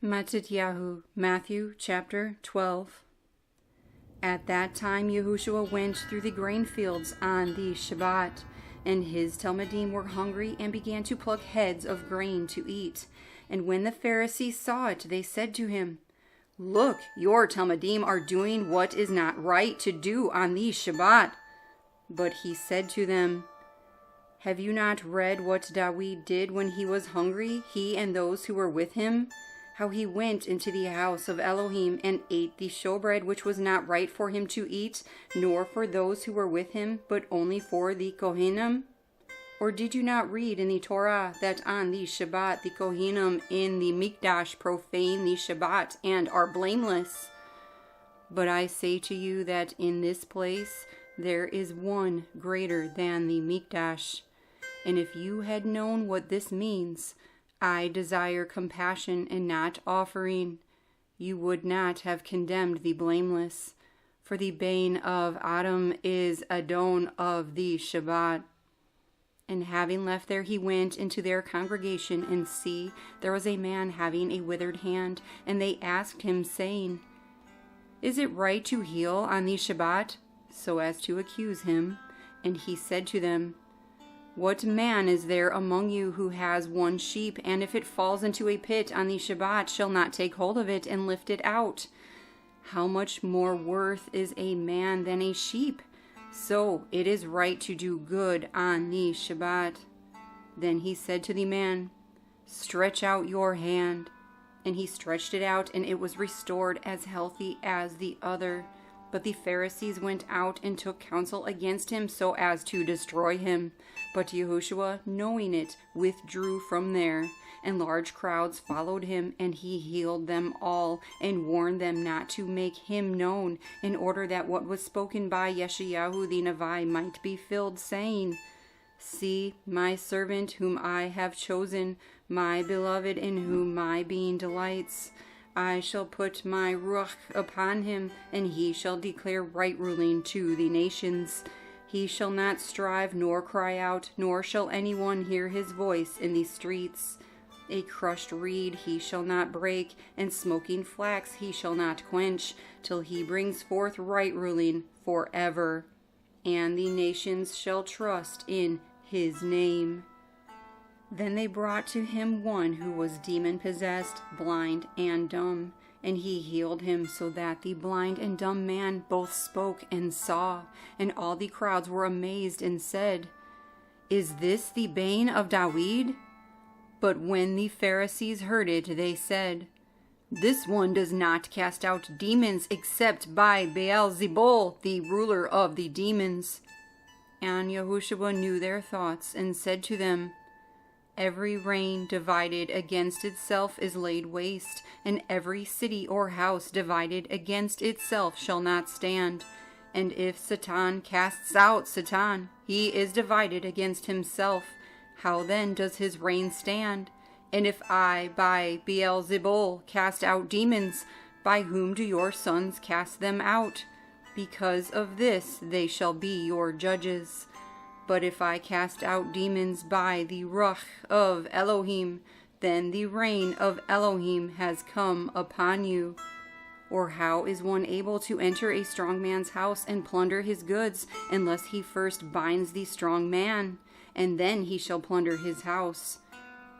Mattithyahu, Matthew chapter 12. At that time Yahushua went through the grain fields on the Shabbath, and his Talmidim were hungry and began to pluck heads of grain to eat. And when the Pharisees saw it, they said to him, "Look, your Talmidim are doing what is not right to do on the Shabbath." But he said to them, "Have you not read what David did when he was hungry, he and those who were with him? How he went into the house of Elohim and ate the showbread which was not right for him to eat, nor for those who were with him, but only for the Kohanim? Or did you not read in the Torah that on the Shabbat the Kohanim in the Mikdash profane the Shabbat and are blameless? But I say to you that in this place there is one greater than the Mikdash. And if you had known what this means, I desire compassion and not offering, you would not have condemned the blameless. For the bane of Adam is Adon of the Shabbat." And having left there, he went into their congregation, and see, there was a man having a withered hand. And they asked him, saying, "Is it right to heal on the Shabbat?" so as to accuse him. And he said to them, "What man is there among you who has one sheep, and if it falls into a pit on the Shabbat, shall not take hold of it and lift it out? How much more worth is a man than a sheep? So it is right to do good on the Shabbat." Then he said to the man, "Stretch out your hand." And he stretched it out, and it was restored as healthy as the other. But the Pharisees went out and took counsel against him so as to destroy him. But Yahushua, knowing it, withdrew from there. And large crowds followed him, and he healed them all, and warned them not to make him known, in order that what was spoken by Yeshayahu the Nevi might be filled, saying, "See my servant whom I have chosen, my beloved in whom my being delights. I shall put my Ruah upon him, and he shall declare right ruling to the nations. He shall not strive nor cry out, nor shall anyone hear his voice in the streets. A crushed reed he shall not break, and smoking flax he shall not quench, till he brings forth right ruling forever. And the nations shall trust in his name." Then they brought to him one who was demon-possessed, blind and dumb, and he healed him, so that the blind and dumb man both spoke and saw. And all the crowds were amazed and said, "Is this the bane of David?" But when the Pharisees heard it, they said, "This one does not cast out demons except by Beelzebul, the ruler of the demons." And Yahushua knew their thoughts and said to them, "Every reign divided against itself is laid waste, and every city or house divided against itself shall not stand. And if Satan casts out Satan, he is divided against himself. How then does his reign stand? And if I by Beelzebul cast out demons, by whom do your sons cast them out? Because of this they shall be your judges. But if I cast out demons by the Ruah of Elohim, then the reign of Elohim has come upon you. Or how is one able to enter a strong man's house and plunder his goods, unless he first binds the strong man? And then he shall plunder his house.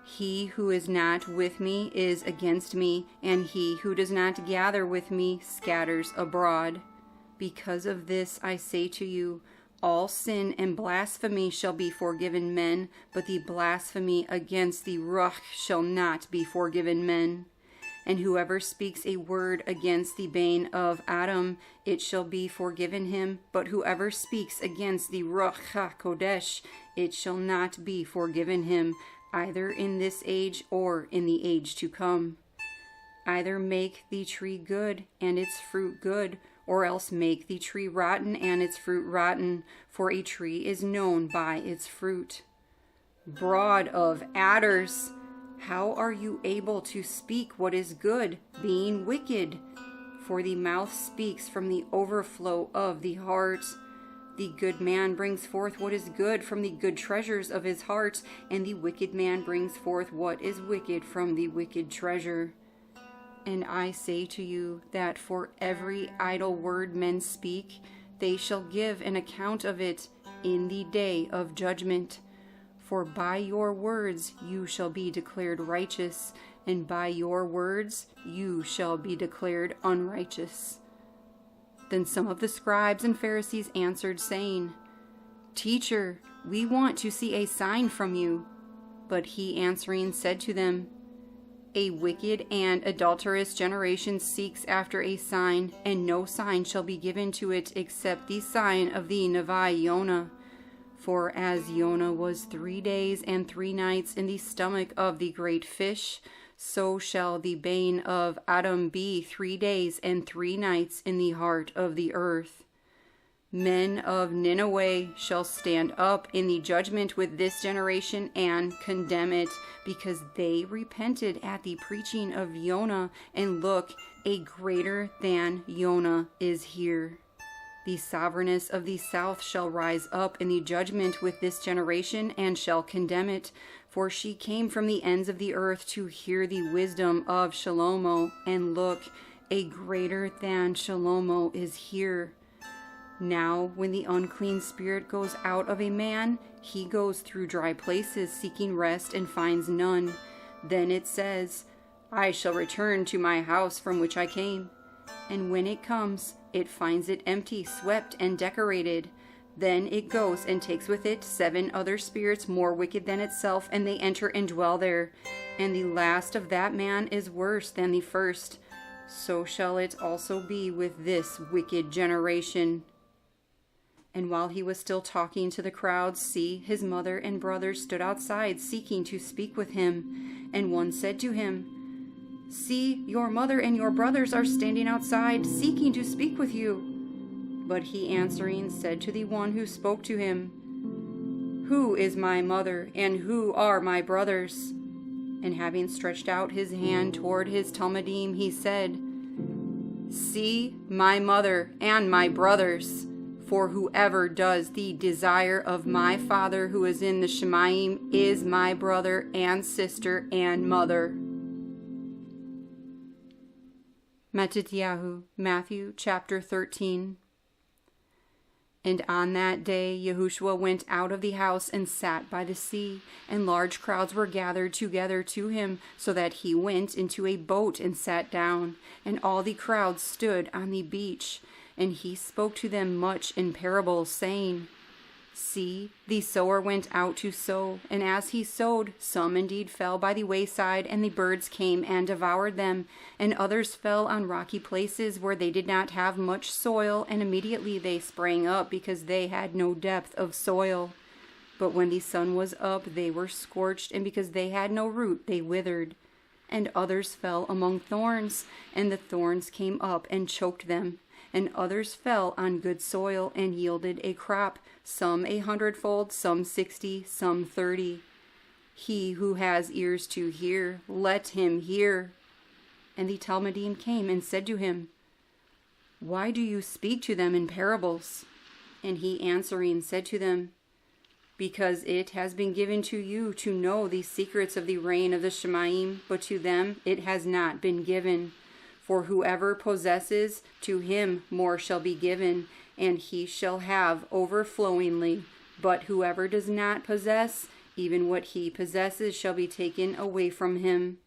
He who is not with me is against me, and he who does not gather with me scatters abroad. Because of this I say to you, all sin and blasphemy shall be forgiven men, but the blasphemy against the Ruah shall not be forgiven men. And whoever speaks a word against the bane of Adam, it shall be forgiven him. But whoever speaks against the Ruach HaKodesh, it shall not be forgiven him, either in this age or in the age to come. Either make the tree good and its fruit good, or else make the tree rotten and its fruit rotten, for a tree is known by its fruit. Brood of adders, how are you able to speak what is good, being wicked? For the mouth speaks from the overflow of the heart. The good man brings forth what is good from the good treasures of his heart, and the wicked man brings forth what is wicked from the wicked treasure. And I say to you that for every idle word men speak, they shall give an account of it in the day of judgment. For by your words you shall be declared righteous, and by your words you shall be declared unrighteous. Then some of the scribes and Pharisees answered, saying, Teacher, we want to see a sign from you. But he answering said to them, A wicked and adulterous generation seeks after a sign, and no sign shall be given to it except the sign of the Navi Yonah. For as Yonah was 3 days and 3 nights in the stomach of the great fish, so shall the bane of Adam be 3 days and 3 nights in the heart of the earth. Men of Nineveh shall stand up in the judgment with this generation and condemn it, because they repented at the preaching of Yonah, and look, a greater than Yonah is here. The sovereigness of the south shall rise up in the judgment with this generation, and shall condemn it, for she came from the ends of the earth to hear the wisdom of Shalomo, and look, a greater than Shalomo is here. Now, when the unclean spirit goes out of a man, he goes through dry places seeking rest and finds none. Then it says, I shall return to my house from which I came. And when it comes, it finds it empty, swept, and decorated. Then it goes and takes with it 7 other spirits more wicked than itself, and they enter and dwell there. And the last of that man is worse than the first. So shall it also be with this wicked generation. And while he was still talking to the crowds, see, his mother and brothers stood outside, seeking to speak with him. And one said to him, See, your mother and your brothers are standing outside, seeking to speak with you. But he answering said to the one who spoke to him, Who is my mother, and who are my brothers? And having stretched out his hand toward his talmidim, he said, See, my mother and my brothers. For whoever does the desire of my Father who is in the Shemaim is my brother and sister and mother. Mattithyahu, Matthew chapter 13. And on that day Yahushua went out of the house and sat by the sea, and large crowds were gathered together to him, so that he went into a boat and sat down, and all the crowd stood on the beach. And he spoke to them much in parables, saying, See, the sower went out to sow, and as he sowed, some indeed fell by the wayside, and the birds came and devoured them, and others fell on rocky places where they did not have much soil, and immediately they sprang up, because they had no depth of soil. But when the sun was up, they were scorched, and because they had no root, they withered. And others fell among thorns, and the thorns came up and choked them. And others fell on good soil and yielded a crop, some 100-fold, some 60, some 30. He who has ears to hear, let him hear. And the talmidim came and said to him, Why do you speak to them in parables? And he answering said to them, Because it has been given to you to know the secrets of the reign of the Shemaim, but to them it has not been given. For whoever possesses, to him more shall be given, and he shall have overflowingly. But whoever does not possess, even what he possesses shall be taken away from him.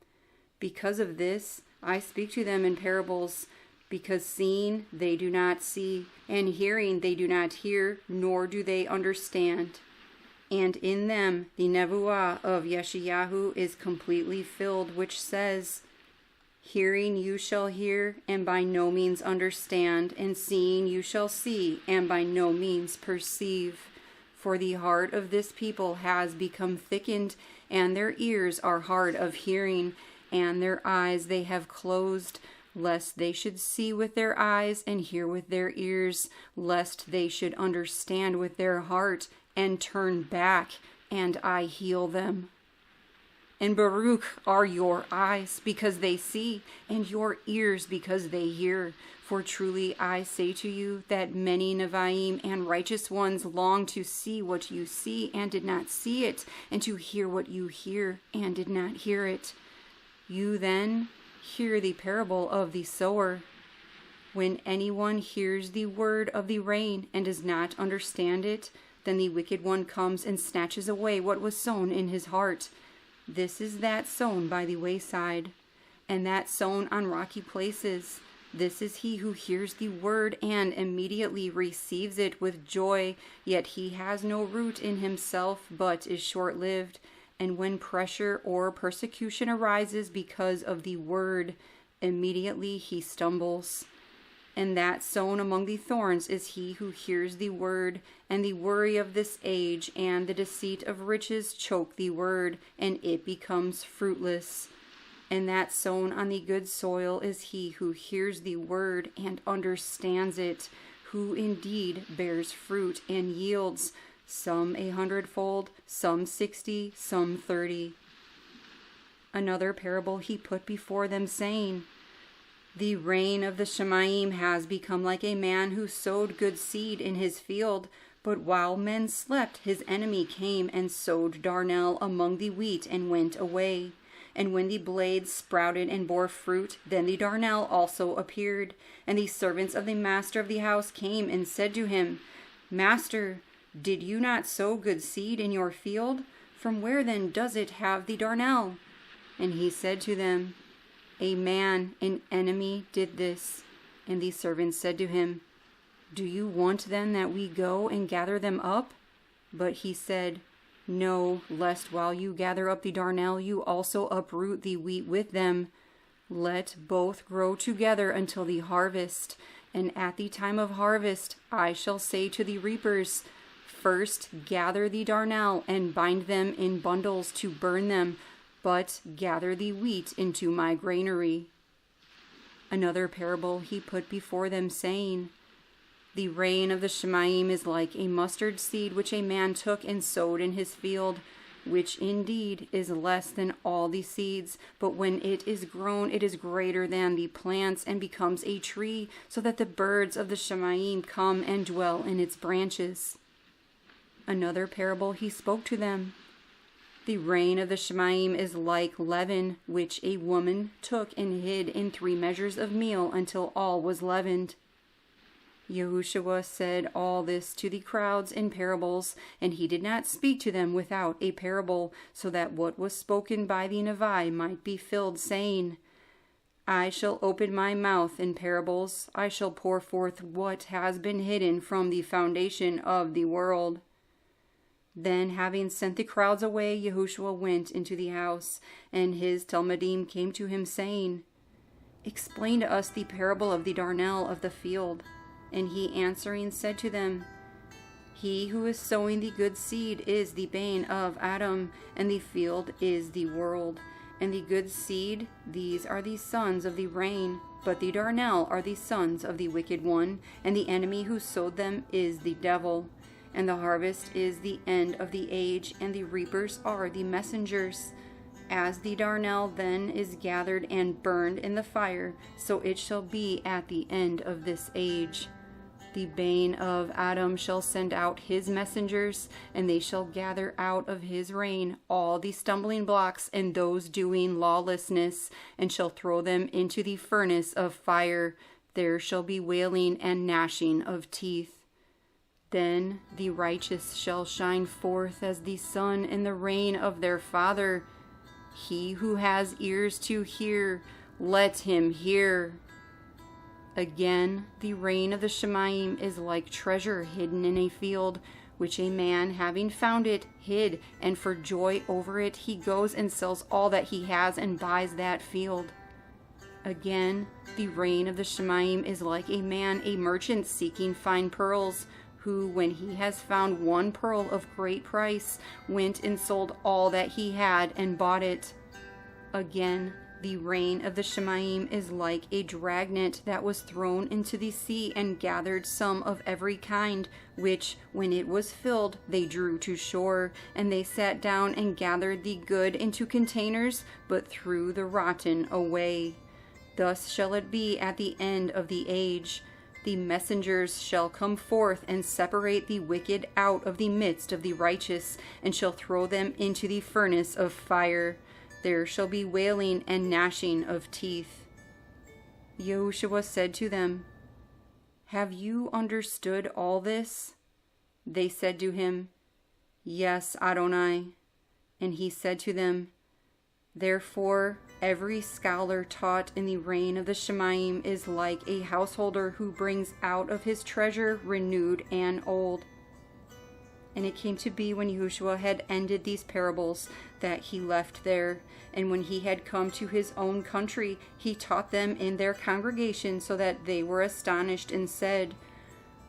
Because of this, I speak to them in parables, because seeing they do not see, and hearing they do not hear, nor do they understand. And in them the nevuah of Yeshayahu is completely filled, which says, Hearing you shall hear, and by no means understand, and seeing you shall see, and by no means perceive. For the heart of this people has become thickened, and their ears are hard of hearing, and their eyes they have closed, lest they should see with their eyes, and hear with their ears, lest they should understand with their heart, and turn back, and I heal them. And Baruch are your eyes, because they see, and your ears, because they hear. For truly I say to you that many Nevi'im and righteous ones long to see what you see, and did not see it, and to hear what you hear, and did not hear it. You then Hear the parable of the sower. When anyone hears the word of the rain and does not understand it, then the wicked one comes and snatches away what was sown in his heart. This is that sown by the wayside, and that sown on rocky places. This is he who hears the word and immediately receives it with joy, yet he has no root in himself, but is short-lived. And when pressure or persecution arises because of the word, immediately he stumbles. And that sown among the thorns is he who hears the word, and the worry of this age and the deceit of riches choke the word, and it becomes fruitless. And that sown on the good soil is he who hears the word and understands it, who indeed bears fruit and yields, some 100-fold, some 60, some 30. Another parable he put before them, saying, The rain of the Shemayim has become like a man who sowed good seed in his field, but while men slept, his enemy came and sowed darnel among the wheat and went away. And when the blades sprouted and bore fruit, then the darnel also appeared. And the servants of the master of the house came and said to him, Master, did you not sow good seed in your field? From where then does it have the darnel? And he said to them, A man, an enemy, did this. And the servants said to him, Do you want then that we go and gather them up? But he said, No, lest while you gather up the darnel, you also uproot the wheat with them. Let both grow together until the harvest. And at the time of harvest, I shall say to the reapers, First gather the darnel and bind them in bundles to burn them, but gather the wheat into my granary. Another parable he put before them, saying, The rain of the Shemayim is like a mustard seed which a man took and sowed in his field, which indeed is less than all the seeds, but when it is grown, it is greater than the plants and becomes a tree, so that the birds of the Shemayim come and dwell in its branches. Another parable he spoke to them. The rain of the Shemayim is like leaven, which a woman took and hid in 3 measures of meal until all was leavened. Yahushua said all this to the crowds in parables, and he did not speak to them without a parable, so that what was spoken by the Nevi might be filled, saying, I shall open my mouth in parables, I shall pour forth what has been hidden from the foundation of the world. Then, having sent the crowds away, Yahushua went into the house, and his Talmudim came to him, saying, Explain to us the parable of the darnel of the field. And he answering said to them, He who is sowing the good seed is the bane of Adam, and the field is the world. And the good seed, these are the sons of the rain, but the darnel are the sons of the wicked one, and the enemy who sowed them is the devil. And the harvest is the end of the age, and the reapers are the messengers. As the darnel then is gathered and burned in the fire, so it shall be at the end of this age. The bane of Adam shall send out his messengers, and they shall gather out of his reign all the stumbling blocks and those doing lawlessness, and shall throw them into the furnace of fire. There shall be wailing and gnashing of teeth. Then the righteous shall shine forth as the sun in the reign of their Father. He who has ears to hear, let him hear. Again, the rain of the Shemayim is like treasure hidden in a field, which a man, having found it, hid, and for joy over it he goes and sells all that he has and buys that field. Again, the rain of the Shemayim is like a man, a merchant seeking fine pearls, who, when he has found one pearl of great price, went and sold all that he had and bought it. Again, the rain of the Shemayim is like a dragnet that was thrown into the sea and gathered some of every kind, which, when it was filled, they drew to shore, and they sat down and gathered the good into containers, but threw the rotten away. Thus shall it be at the end of the age. The messengers shall come forth and separate the wicked out of the midst of the righteous, and shall throw them into the furnace of fire. there shall be wailing and gnashing of teeth. Yahushua said to them, Have you understood all this? They said to him, Yes, Adonai. And he said to them, Therefore, every scholar taught in the reign of the Shemaim is like a householder who brings out of his treasure renewed and old. And it came to be when Yahusha had ended these parables that he left there. And when he had come to his own country, he taught them in their congregation, so that they were astonished and said,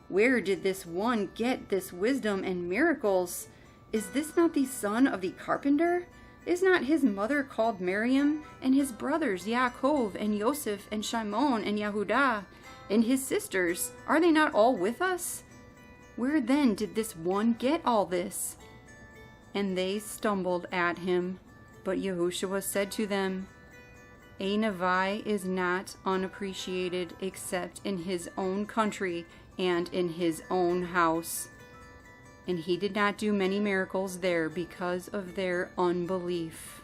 Where did this one get this wisdom and miracles? Is this not the son of the carpenter? Is not his mother called Miriam, and his brothers Yaakov and Yosef and Shimon and Yehudah, and his sisters, are they not all with us? Where then did this one get all this? And they stumbled at him. But Yahushua said to them, A Nevi is not unappreciated except in his own country and in his own house. And he did not do many miracles there because of their unbelief.